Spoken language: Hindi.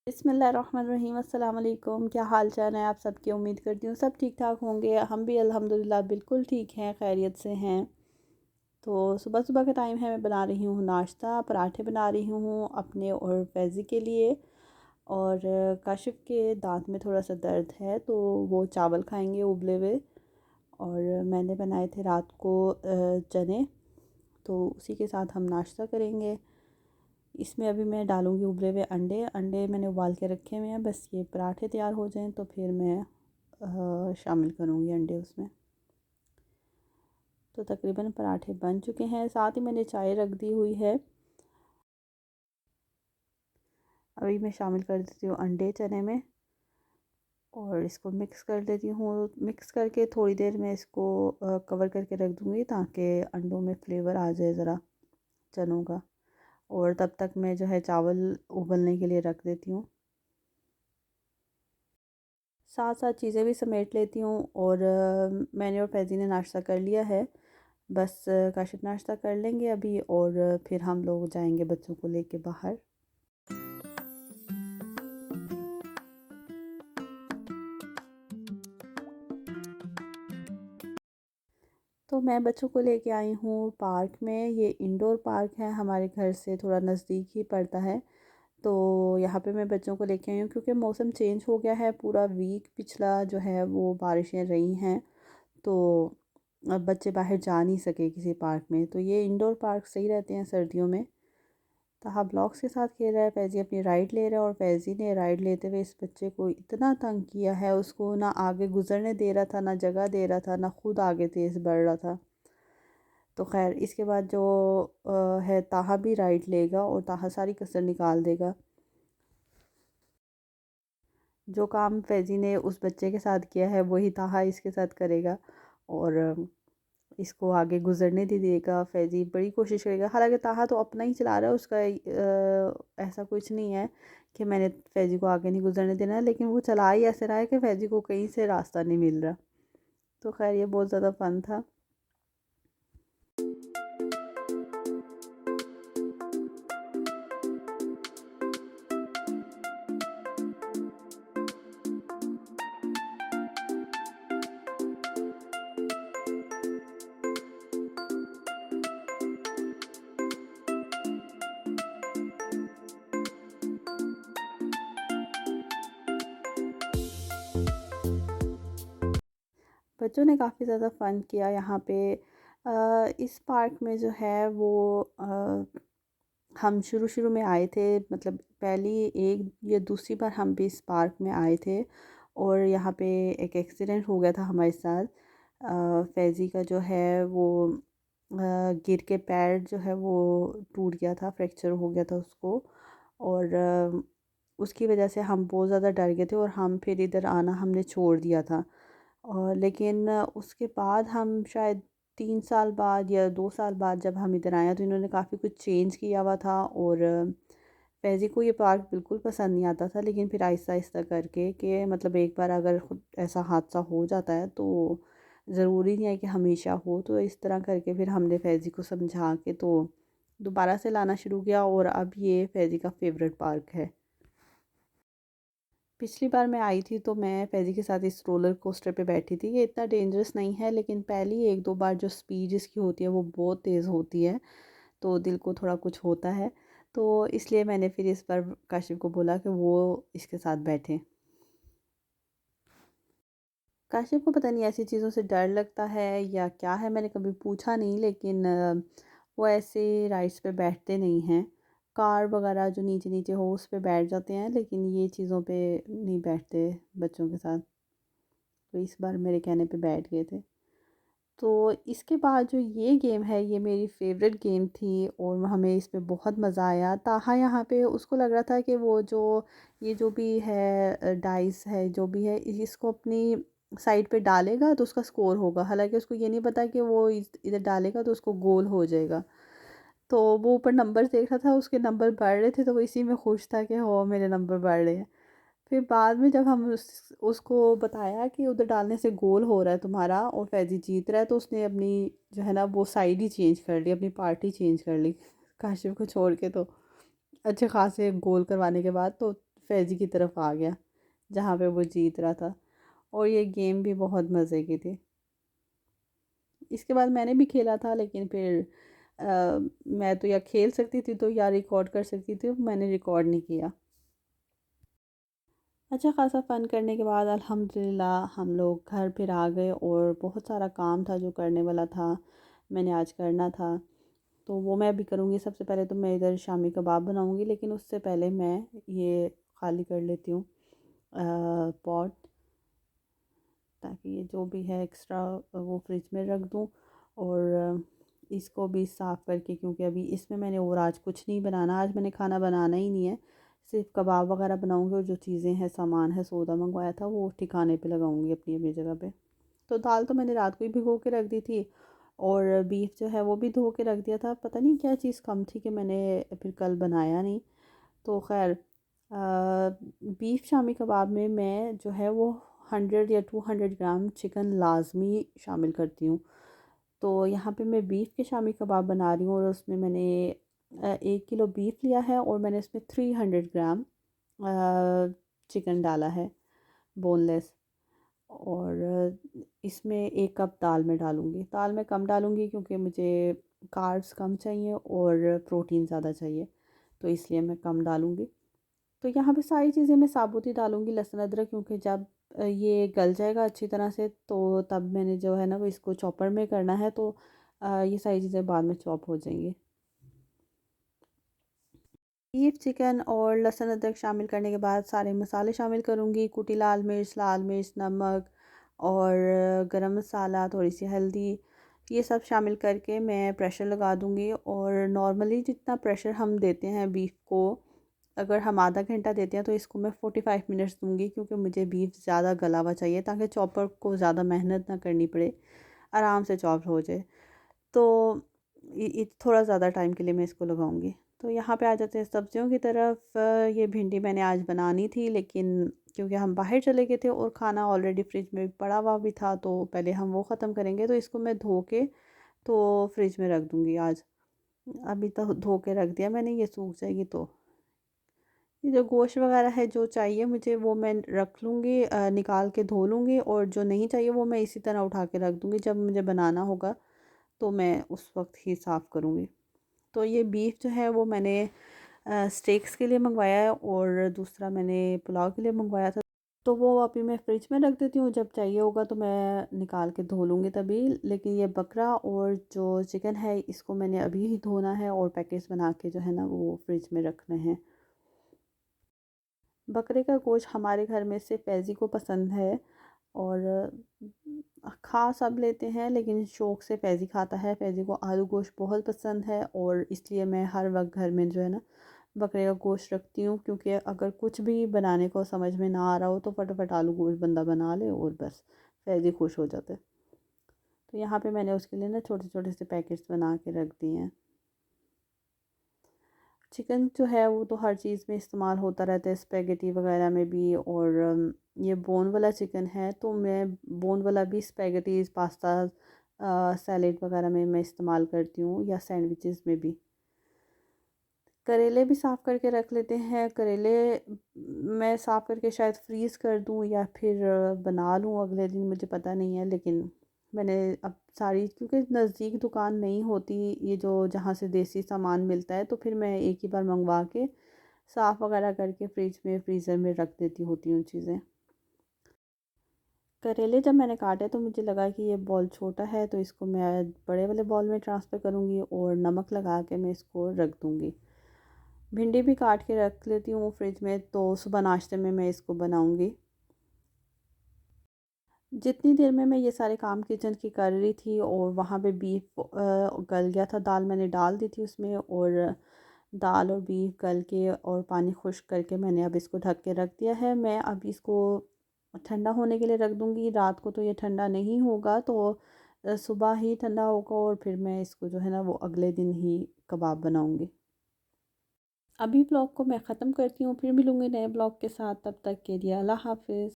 बिस्मिल्लाहिर्रहमानिर्रहीम अस्सलाम वालेकुम। क्या हाल चाल है आप सबकी। उम्मीद करती हूँ सब ठीक ठाक होंगे। हम भी अल्हम्दुलिल्लाह बिल्कुल ठीक हैं, खैरियत से हैं। तो सुबह सुबह का टाइम है, मैं बना रही हूँ नाश्ता। पराठे बना रही हूँ अपने और फैज़ी के लिए। और काशिफ़ के दांत में थोड़ा सा दर्द है तो वो चावल खाएंगे उबले हुए। और मैंने बनाए थे रात को चने, तो उसी के साथ हम नाश्ता करेंगे। इसमें अभी मैं डालूँगी उबले हुए अंडे। अंडे मैंने उबाल के रखे हुए हैं, बस ये पराठे तैयार हो जाएं तो फिर मैं शामिल करूँगी अंडे उसमें। तो तकरीबन पराठे बन चुके हैं, साथ ही मैंने चाय रख दी हुई है। अभी मैं शामिल कर देती हूँ अंडे चने में और इसको मिक्स कर देती हूँ। मिक्स करके थोड़ी देर में इसको कवर करके रख दूँगी ताकि अंडों में फ्लेवर आ जाए ज़रा चनों का। और तब तक मैं जो है चावल उबलने के लिए रख देती हूँ। साथ साथ चीज़ें भी समेट लेती हूँ। और मैंने और फैज़ी ने नाश्ता कर लिया है। बस काशिफ़ नाश्ता कर लेंगे अभी और फिर हम लोग जाएंगे बच्चों को लेके बाहर। तो मैं बच्चों को लेके आई हूँ पार्क में। ये इंडोर पार्क है, हमारे घर से थोड़ा नज़दीक ही पड़ता है। तो यहाँ पे मैं बच्चों को लेके आई हूँ क्योंकि मौसम चेंज हो गया है। पूरा वीक पिछला जो है वो बारिशें रही हैं, तो अब बच्चे बाहर जा नहीं सके किसी पार्क में। तो ये इंडोर पार्क सही रहते हैं सर्दियों में। ताहा ब्लॉक्स के साथ खेल रहा है, फैज़ी अपनी राइड ले रहा है। और फैज़ी ने राइड लेते हुए इस बच्चे को इतना तंग किया है, उसको ना आगे गुजरने दे रहा था, ना जगह दे रहा था, ना खुद आगे तेज़ बढ़ रहा था। तो खैर इसके बाद जो है ताहा भी राइड लेगा और ताहा सारी कसर निकाल देगा। जो काम फैज़ी ने उस बच्चे के साथ किया है वही ताहा इसके साथ करेगा और इसको आगे गुजरने दे देगा। फैज़ी बड़ी कोशिश करेगा, हालांकि ताहा तो अपना ही चला रहा है, उसका ऐसा कुछ नहीं है कि मैंने फैज़ी को आगे नहीं गुजरने देना है। लेकिन वो चला ही ऐसे रहा है कि फैज़ी को कहीं से रास्ता नहीं मिल रहा। तो खैर ये बहुत ज़्यादा फ़न था। बच्चों ने काफ़ी ज़्यादा फ़न किया यहाँ पे। इस पार्क में जो है वो हम शुरू शुरू में आए थे, मतलब पहली एक या दूसरी बार हम भी इस पार्क में आए थे। और यहाँ पे एक एक्सीडेंट हो गया था हमारे साथ। फैज़ी का जो है वो गिर के पैर जो है वो टूट गया था, फ्रैक्चर हो गया था उसको। और उसकी वजह से हम बहुत ज़्यादा डर गए थे और हम फिर इधर आना हमने छोड़ दिया था। और लेकिन उसके बाद हम शायद 3 साल बाद या 2 साल बाद जब हम इधर आए हैं तो इन्होंने काफ़ी कुछ चेंज किया हुआ था। और फैज़ी को ये पार्क बिल्कुल पसंद नहीं आता था, लेकिन फिर आहिस्ता आहिस्ता करके कि मतलब एक बार अगर खुद ऐसा हादसा हो जाता है तो ज़रूरी नहीं है कि हमेशा हो। तो इस तरह करके फिर हमने फैज़ी को समझा के तो दोबारा से लाना शुरू किया और अब ये फैज़ी का फेवरेट पार्क है। पिछली बार मैं आई थी तो मैं फैज़ी के साथ इस रोलर कोस्टर पे बैठी थी। ये इतना डेंजरस नहीं है, लेकिन पहली एक दो बार जो स्पीड इसकी होती है वो बहुत तेज़ होती है, तो दिल को थोड़ा कुछ होता है। तो इसलिए मैंने फिर इस बार काशिफ़ को बोला कि वो इसके साथ बैठे। काशिफ़ को पता नहीं ऐसी चीज़ों से डर लगता है या क्या है, मैंने कभी पूछा नहीं। लेकिन वो ऐसे राइड्स पे बैठते नहीं हैं। कार वगैरह जो नीचे नीचे हो उस पे बैठ जाते हैं, लेकिन ये चीज़ों पे नहीं बैठते बच्चों के साथ। तो इस बार मेरे कहने पे बैठ गए थे। तो इसके बाद जो ये गेम है ये मेरी फ़ेवरेट गेम थी और हमें इसमें बहुत मज़ा आया। ताहा यहाँ पे उसको लग रहा था कि वो जो ये जो भी है डाइस है जो भी है इसको अपनी साइड पे डालेगा तो उसका स्कोर होगा। हालांकि उसको ये नहीं पता कि वो इधर डालेगा तो उसको गोल हो जाएगा। तो वो ऊपर नंबर देख रहा था, उसके नंबर बढ़ रहे थे तो वो इसी में खुश था कि हो मेरे नंबर बढ़ रहे हैं। फिर बाद में जब हम उसको बताया कि उधर डालने से गोल हो रहा है तुम्हारा और फैज़ी जीत रहा है, तो उसने अपनी जो है ना वो साइड ही चेंज कर ली, अपनी पार्टी चेंज कर ली काशिफ को छोड़ के। तो अच्छे खासे गोल करवाने के बाद तो फैज़ी की तरफ आ गया जहाँ पे वो जीत रहा था। और ये गेम भी बहुत मज़े की थी। इसके बाद मैंने भी खेला था, लेकिन फिर मैं तो या खेल सकती थी तो या रिकॉर्ड कर सकती थी, मैंने रिकॉर्ड नहीं किया। अच्छा खासा फ़न करने के बाद अल्हम्दुलिल्लाह हम लोग घर फिर आ गए, और बहुत सारा काम था जो करने वाला था, मैंने आज करना था, तो वो मैं अभी करूँगी। सबसे पहले तो मैं इधर शामी कबाब बनाऊँगी, लेकिन उससे पहले मैं ये खाली कर लेती हूँ पॉट, ताकि ये जो भी है एक्स्ट्रा वो फ्रिज में रख दूँ। और इसको भी साफ़ करके, क्योंकि अभी इसमें मैंने और आज कुछ नहीं बनाना, आज मैंने खाना बनाना ही नहीं है, सिर्फ कबाब वगैरह बनाऊँगी, और जो चीज़ें हैं सामान है सौदा मंगवाया था वो ठिकाने पे लगाऊँगी अपनी अपनी जगह पे। तो दाल तो मैंने रात को ही भिगो के रख दी थी, और बीफ जो है वो भी धो के रख दिया था। पता नहीं क्या चीज़ कम थी कि मैंने फिर कल बनाया नहीं। तो खैर बीफ शामी कबाब में मैं जो है वो 100 या 200 ग्राम चिकन लाजमी शामिल करती हूँ। तो यहाँ पे मैं बीफ के शामी कबाब बना रही हूँ, और उसमें मैंने 1 किलो बीफ लिया है, और मैंने इसमें 300 ग्राम चिकन डाला है, बोनलेस। और इसमें 1 कप दाल मैं डालूँगी। दाल मैं कम डालूँगी क्योंकि मुझे कार्ब्स कम चाहिए और प्रोटीन ज़्यादा चाहिए, तो इसलिए मैं कम डालूँगी। तो यहाँ पे सारी चीज़ें मैं साबुत ही डालूँगी, लहसुन अदरक, क्योंकि जब ये गल जाएगा अच्छी तरह से तो तब मैंने जो है ना वो इसको चॉपर में करना है, तो ये सारी चीज़ें बाद में चॉप हो जाएंगी। बीफ, चिकन और लहसुन अदरक शामिल करने के बाद सारे मसाले शामिल करूँगी, कुटी लाल मिर्च, नमक और गरम मसाला, थोड़ी सी हल्दी, ये सब शामिल करके मैं प्रेशर लगा दूँगी। और नॉर्मली जितना प्रेशर हम देते हैं बीफ को, अगर हम आधा घंटा देते हैं तो इसको मैं 45 मिनट्स दूँगी, क्योंकि मुझे बीफ ज़्यादा गला हुआ चाहिए, ताकि चॉपर को ज़्यादा मेहनत ना करनी पड़े, आराम से चॉप हो जाए। तो थोड़ा ज़्यादा टाइम के लिए मैं इसको लगाऊंगी। तो यहाँ पे आ जाते हैं सब्जियों की तरफ। ये भिंडी मैंने आज बनानी थी, लेकिन क्योंकि हम बाहर चले गए थे और खाना ऑलरेडी फ्रिज में पड़ा हुआ भी था, तो पहले हम वो ख़त्म करेंगे। तो इसको मैं धो के तो फ्रिज में रख दूँगी आज। अभी तो धो के रख दिया मैंने, ये सूख जाएगी। तो ये जो गोश्त वगैरह है जो चाहिए मुझे वो मैं रख लूँगी, निकाल के धो लूँगी, और जो नहीं चाहिए वो मैं इसी तरह उठा के रख दूँगी, जब मुझे बनाना होगा तो मैं उस वक्त ही साफ़ करूँगी। तो ये बीफ जो है वो मैंने स्टेक्स के लिए मंगवाया है, और दूसरा मैंने पुलाव के लिए मंगवाया था। तो वो अभी मैं फ्रिज में रख देती हूँ, जब चाहिए होगा तो मैं निकाल के धो लूँगी तभी। लेकिन ये बकरा और जो चिकन है इसको मैंने अभी ही धोना है, और पैकेट्स बना के जो है ना वो फ्रिज में रखने हैं। बकरे का गोश्त हमारे घर में से फैज़ी को पसंद है, और खा सब लेते हैं, लेकिन शौक़ से फैज़ी खाता है। फैज़ी को आलू गोश्त बहुत पसंद है, और इसलिए मैं हर वक्त घर में जो है ना बकरे का गोश्त रखती हूँ, क्योंकि अगर कुछ भी बनाने को समझ में ना आ रहा हो तो फटाफट आलू गोश्त बंदा बना ले और बस फैज़ी खुश हो जाते। तो यहाँ पे मैंने उसके लिए ना छोटे छोटे से पैकेट्स बना के रख दिए हैं। चिकन जो है वो तो हर चीज़ में इस्तेमाल होता रहता है, स्पेगेटी वगैरह में भी। और ये बोन वाला चिकन है, तो मैं बोन वाला भी स्पेगेटीज़, पास्ता, सैलेड वगैरह में मैं इस्तेमाल करती हूँ, या सैंडविचेस में भी। करेले भी साफ़ करके रख लेते हैं। करेले मैं साफ़ करके शायद फ्रीज़ कर दूँ या फिर बना लूँ अगले दिन, मुझे पता नहीं है। लेकिन मैंने अब सारी, क्योंकि नज़दीक दुकान नहीं होती ये जो जहाँ से देसी सामान मिलता है, तो फिर मैं एक ही बार मंगवा के साफ़ वगैरह करके फ्रिज में फ्रीज़र में रख देती होती हूँ चीज़ें। करेले जब मैंने काटे तो मुझे लगा कि ये बॉल छोटा है, तो इसको मैं बड़े वाले बॉल में ट्रांसफ़र करूँगी, और नमक लगा के मैं इसको रख दूँगी। भिंडी भी काट के रख लेती हूँ फ्रिज में, तो सुबह नाश्ते में मैं इसको बनाऊँगी। जितनी देर में मैं ये सारे काम किचन की कर रही थी, और वहाँ पे बीफ गल गया था, दाल मैंने डाल दी थी उसमें, और दाल और बीफ गल के और पानी खुश्क करके मैंने अब इसको ढक के रख दिया है। मैं अब इसको ठंडा होने के लिए रख दूँगी। रात को तो ये ठंडा नहीं होगा, तो सुबह ही ठंडा होगा, और फिर मैं इसको जो है ना वो अगले दिन ही कबाब बनाऊँगी। अभी ब्लॉग को मैं ख़त्म करती हूँ, फिर मिलूँगी नए ब्लॉग के साथ। तब तक के लिए अल्लाह हाफ़िज़।